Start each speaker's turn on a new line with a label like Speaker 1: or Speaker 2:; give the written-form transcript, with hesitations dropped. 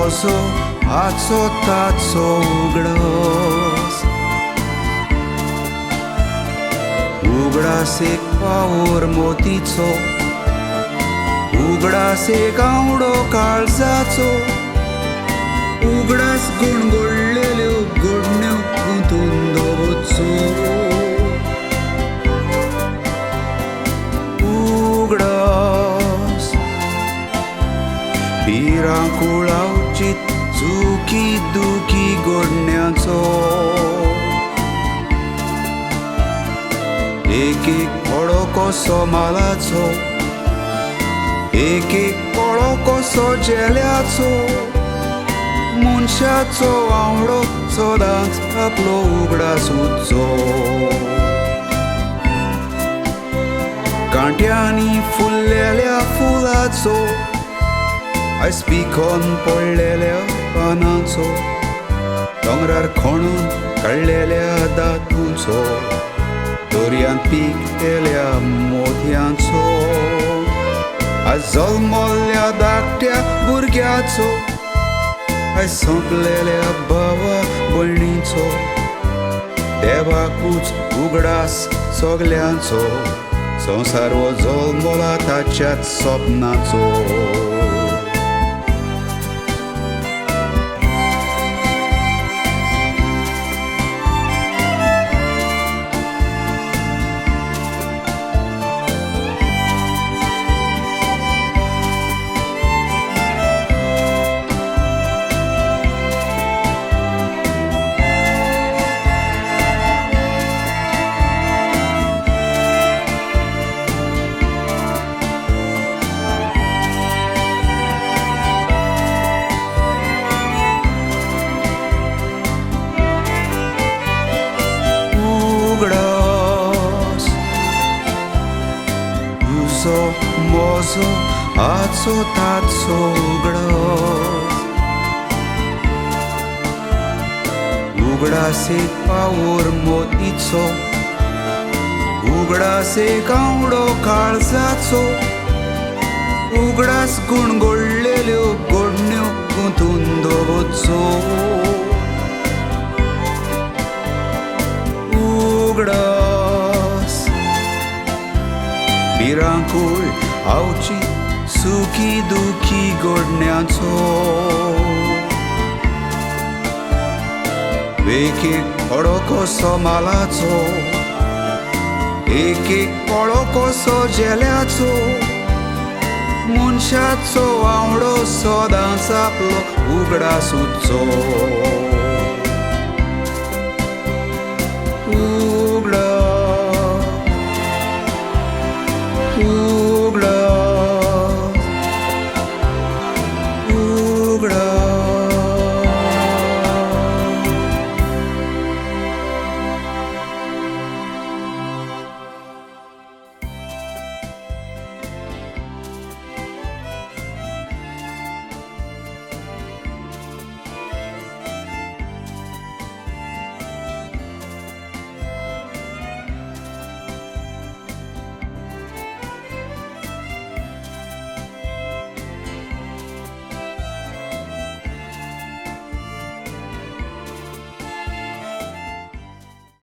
Speaker 1: Mojo हाचो ताचो उगडास. उगडास एक पावोर मोतीचो, उगडास एक आवडो काळजाचो, उगडास गुणगुळलेल्यो घडण्यो गुंतून दवरचो. उगडास भिरांकूळ आवचीत चुकी दुखी घडण्यांचो. एक एक पळो कसो मालाचो, एक एक पळो कसो जेल्याचो. मनशाचो आवडो सदांच आपलो उगडास उच्चो. कांट्यांनी फुल्लेल्या फुलाचो, आयज पिकोन पडलेल्या पानांचो, दोंगरार खणून काडलेल्या दातूंचो, दर्यांत पिकलेल्या मोतयांचो, आयज जल्मल्ल्या धाकट्या भुरग्याचो, आयज संपलेल्या भावा भयणीचो. देवाकूच उगडास सगल्यांचो, संवसार हो जल्मला ताच्याच सपनाचो. उगडास तुजो मोजो हाचो ताचो उगडास. उगडास एक पावोर मोतीचो, उगडास एक आवडो काळजाचो, उगडास गुणगुळलेल्यो घडण्यो गुंतून दवरचो. उगडास भिरांकूळ आवची सुखी दुखी घडण्यांचो. एक एक पळो कसो मालाचो, एक एक पळो कसो जेल्याचो. मनशाचो आवडो सदांच आपलो उगडास उच्चो.